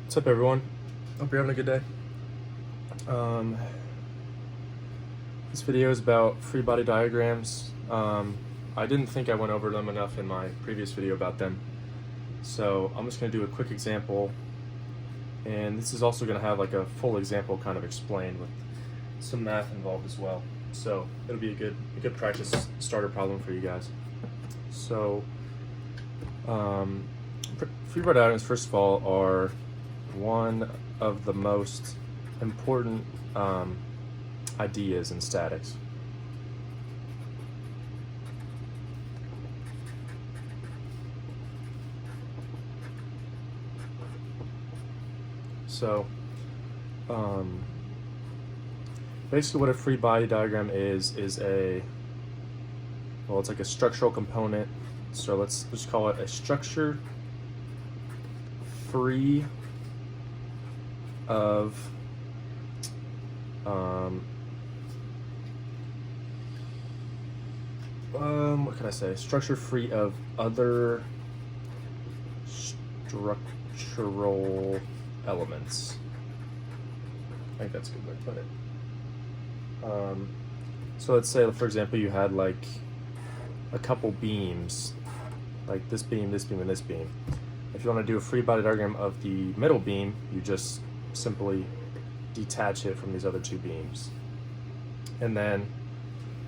What's up, everyone? Hope you're having a good day. This video is about free body diagrams. I didn't think I went over them enough in my previous video about them, so I'm just going to do a quick example, and this is also going to have like a full example kind of explained with some math involved as well. So it'll be a good practice starter problem for you guys. So free body diagrams, first of all, are one of the most important ideas in statics. So basically what a free body diagram is it's like a structural component. So let's just call it a structure free of what can I say? Structure free of other structural elements. I think that's a good way to put it. So let's say, for example, you had like a couple beams, like this beam, this beam, and this beam. If you want to do a free body diagram of the middle beam, you just simply detach it from these other two beams. And then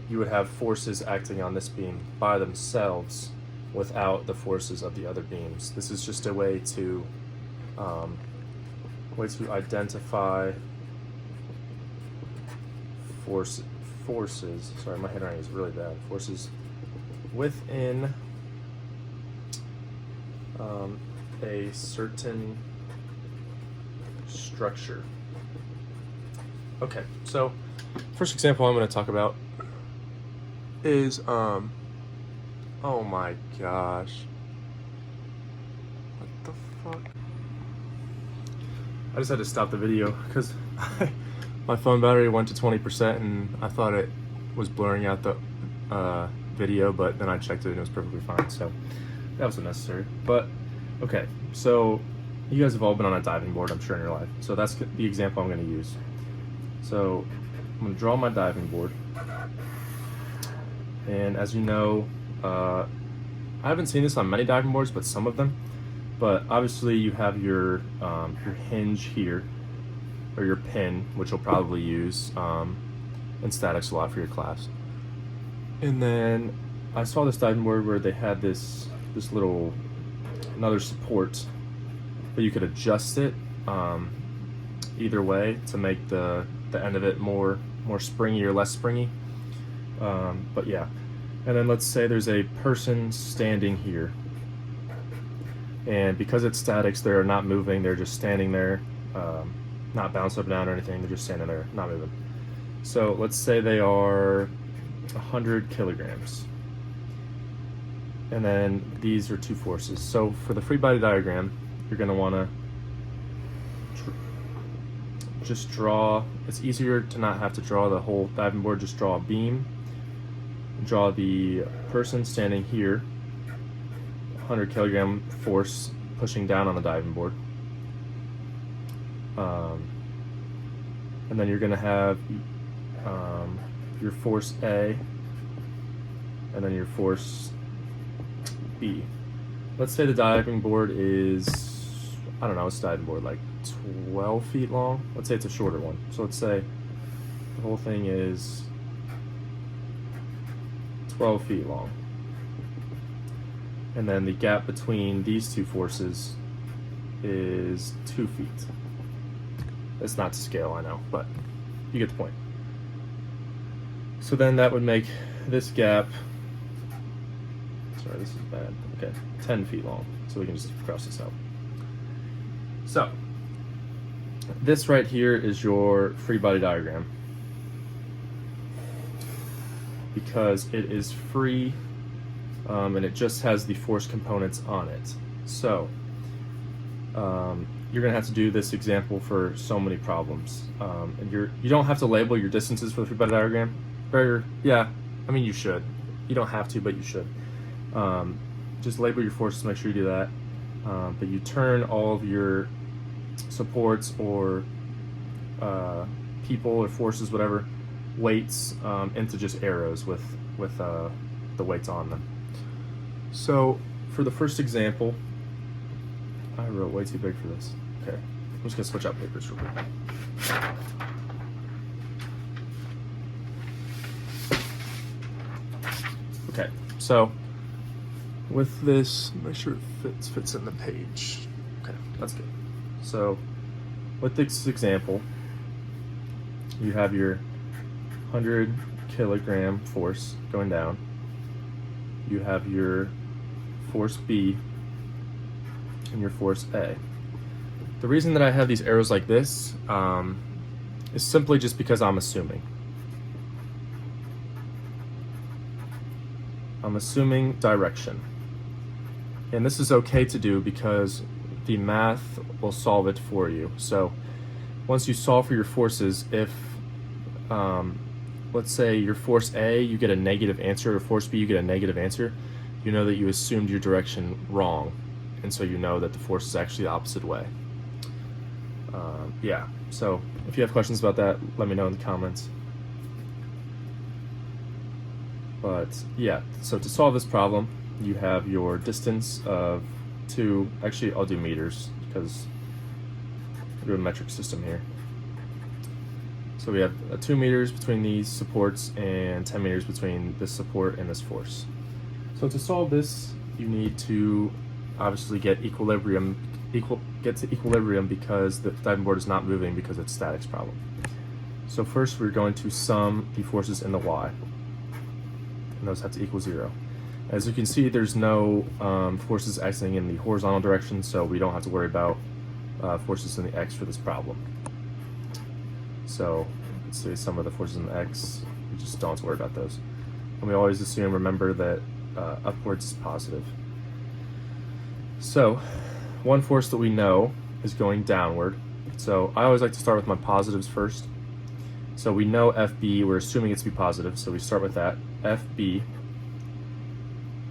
you would have forces acting on this beam by themselves without the forces of the other beams. This is just a way to identify forces. Sorry, my handwriting is really bad. Forces within a certain structure. Okay, so first example I'm going to talk about is oh my gosh, what the fuck? I just had to stop the video because my phone battery went to 20% and I thought it was blurring out the video, but then I checked it and it was perfectly fine, so that was unnecessary. But okay, so you guys have all been on a diving board, I'm sure, in your life, so that's the example I'm going to use. So I'm going to draw my diving board, and as you know, I haven't seen this on many diving boards, but some of them. But obviously you have your hinge here, or your pin, which you'll probably use in statics a lot for your class. And then I saw this diving board where they had this little another support, but you could adjust it either way to make the end of it more springy or less springy. But yeah, and then let's say there's a person standing here, and because it's statics, they're not moving, they're just standing there, not bouncing up and down or anything, they're just standing there, not moving. So let's say they are 100 kilograms, and then these are two forces. So for the free body diagram, you're going to want to just draw, it's easier to not have to draw the whole diving board, just draw a beam, draw the person standing here, 100 kilogram force pushing down on the diving board, and then you're going to have your force A and then your force B. Let's say the diving board is, I don't know, it's a diving board like 12 feet long. Let's say it's a shorter one. So let's say the whole thing is 12 feet long. And then the gap between these two forces is 2 feet. It's not to scale, I know, but you get the point. So then that would make this gap, sorry, this is bad, okay, 10 feet long. So we can just cross this out. So this right here is your free body diagram, because it is free and it just has the force components on it. So you're gonna have to do this example for so many problems, and you don't have to label your distances for the free body diagram. Yeah, I mean, you should. You don't have to, but you should. Just label your forces, make sure you do that. But you turn all of your supports or people or forces, whatever, weights into just arrows with the weights on them. So for the first example, I wrote way too big for this. Okay, I'm just gonna switch out papers real quick. Okay, so with this, make sure it fits in the page. Okay, that's good. So with this example, you have your 100 kilogram force going down. You have your force B and your force A. The reason that I have these arrows like this is simply just because I'm assuming. I'm assuming direction. And this is okay to do because the math will solve it for you. So once you solve for your forces, if let's say your force A, you get a negative answer, or force B, you get a negative answer, you know that you assumed your direction wrong. And so you know that the force is actually the opposite way. Yeah, so if you have questions about that, let me know in the comments. But yeah, so to solve this problem, you have your distance of 2, actually I'll do meters because I do a metric system here. So we have 2 meters between these supports and 10 meters between this support and this force. So to solve this, you need to obviously get to equilibrium because the diving board is not moving because it's statics problem. So first we're going to sum the forces in the y, and those have to equal 0. As you can see, there's no forces acting in the horizontal direction, so we don't have to worry about forces in the x for this problem. So let's say some of the forces in the x, we just don't have to worry about those. And we always remember that upwards is positive. So one force that we know is going downward. So I always like to start with my positives first. So we know FB, we're assuming it to be positive, so we start with that. FB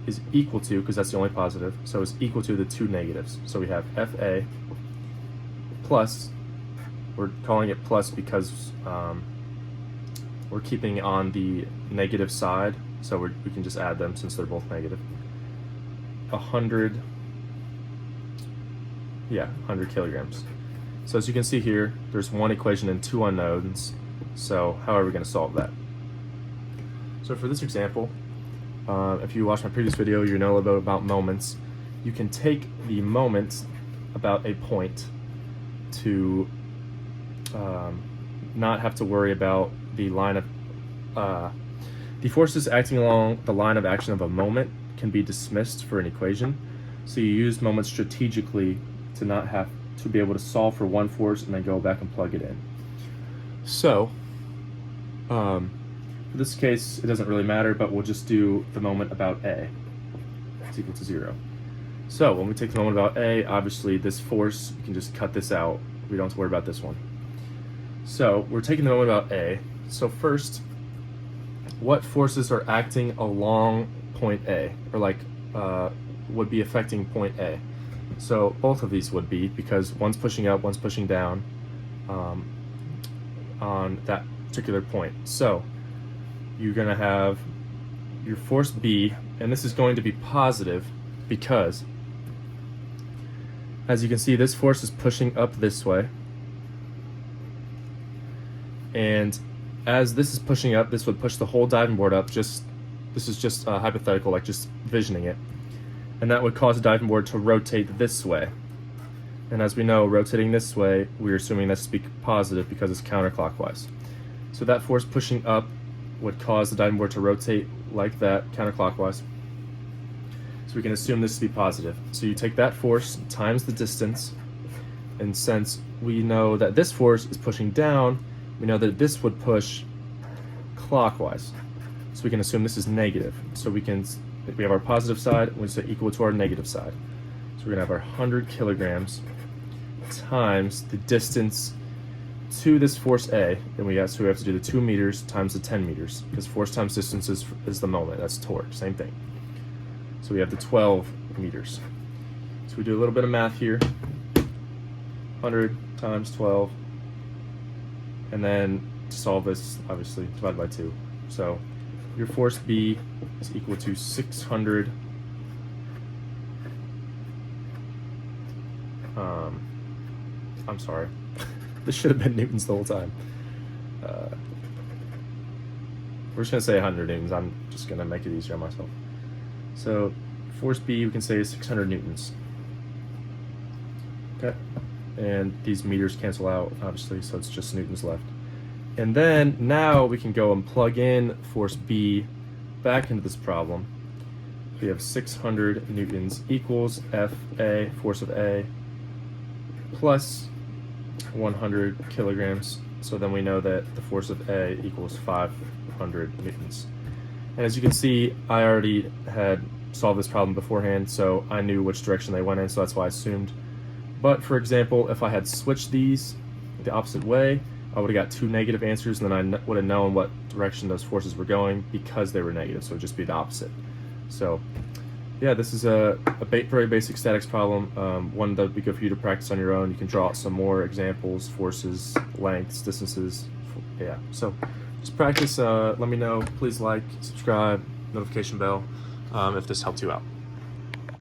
is equal to, because that's the only positive, so it's equal to the 2 negatives. So we have FA plus, we're calling it plus because we're keeping it on the negative side, so we can just add them since they're both negative. 100 kilograms. So as you can see here, there's one equation and 2 unknowns, so how are we going to solve that? So for this example, if you watched my previous video, you know a little bit about moments. You can take the moment about a point to not have to worry about the line of the forces acting along the line of action of a moment can be dismissed for an equation. So you use moments strategically to not have to be able to solve for one force and then go back and plug it in. So for this case, it doesn't really matter, but we'll just do the moment about A. It's equal to 0. So when we take the moment about A, obviously this force, we can just cut this out. We don't have to worry about this one. So we're taking the moment about A. So first, what forces are acting along point A, or like would be affecting point A? So both of these would be, because one's pushing up, one's pushing down on that particular point. So you're going to have your force B, and this is going to be positive because, as you can see, this force is pushing up this way, and as this is pushing up, this would push the whole diving board up. This is just hypothetical, like just visioning it, and that would cause the diving board to rotate this way. And as we know, rotating this way, we're assuming that's to be positive because it's counterclockwise. So that force pushing up would cause the diving board to rotate like that, counterclockwise. So we can assume this to be positive. So you take that force times the distance, and since we know that this force is pushing down, we know that this would push clockwise. So we can assume this is negative. So we have our positive side, we say equal to our negative side. So we're gonna have our 100 kilograms times the distance to this force A, and we have to do the 2 meters times the 10 meters, because force times distance is the moment, that's torque, same thing. So we have the 12 meters. So we do a little bit of math here. 100 times 12. And then to solve this, obviously, divide by 2. So your force B is equal to 600 I'm sorry. This should have been newtons the whole time. We're just going to say 100 newtons. I'm just going to make it easier on myself. So force B, we can say, is 600 newtons. Okay. And these meters cancel out, obviously, so it's just newtons left. And then now we can go and plug in force B back into this problem. We have 600 newtons equals FA, force of A, plus 100 kilograms. So then we know that the force of A equals 500 newtons. And as you can see, I already had solved this problem beforehand, so I knew which direction they went in, so that's why I assumed. But for example, if I had switched these the opposite way, I would have got 2 negative answers, and then I would have known what direction those forces were going because they were negative, so it would just be the opposite. So yeah, this is a very basic statics problem, one that would be good for you to practice on your own. You can draw out some more examples, forces, lengths, distances. Yeah, so just practice. Let me know. Please like, subscribe, notification bell if this helped you out.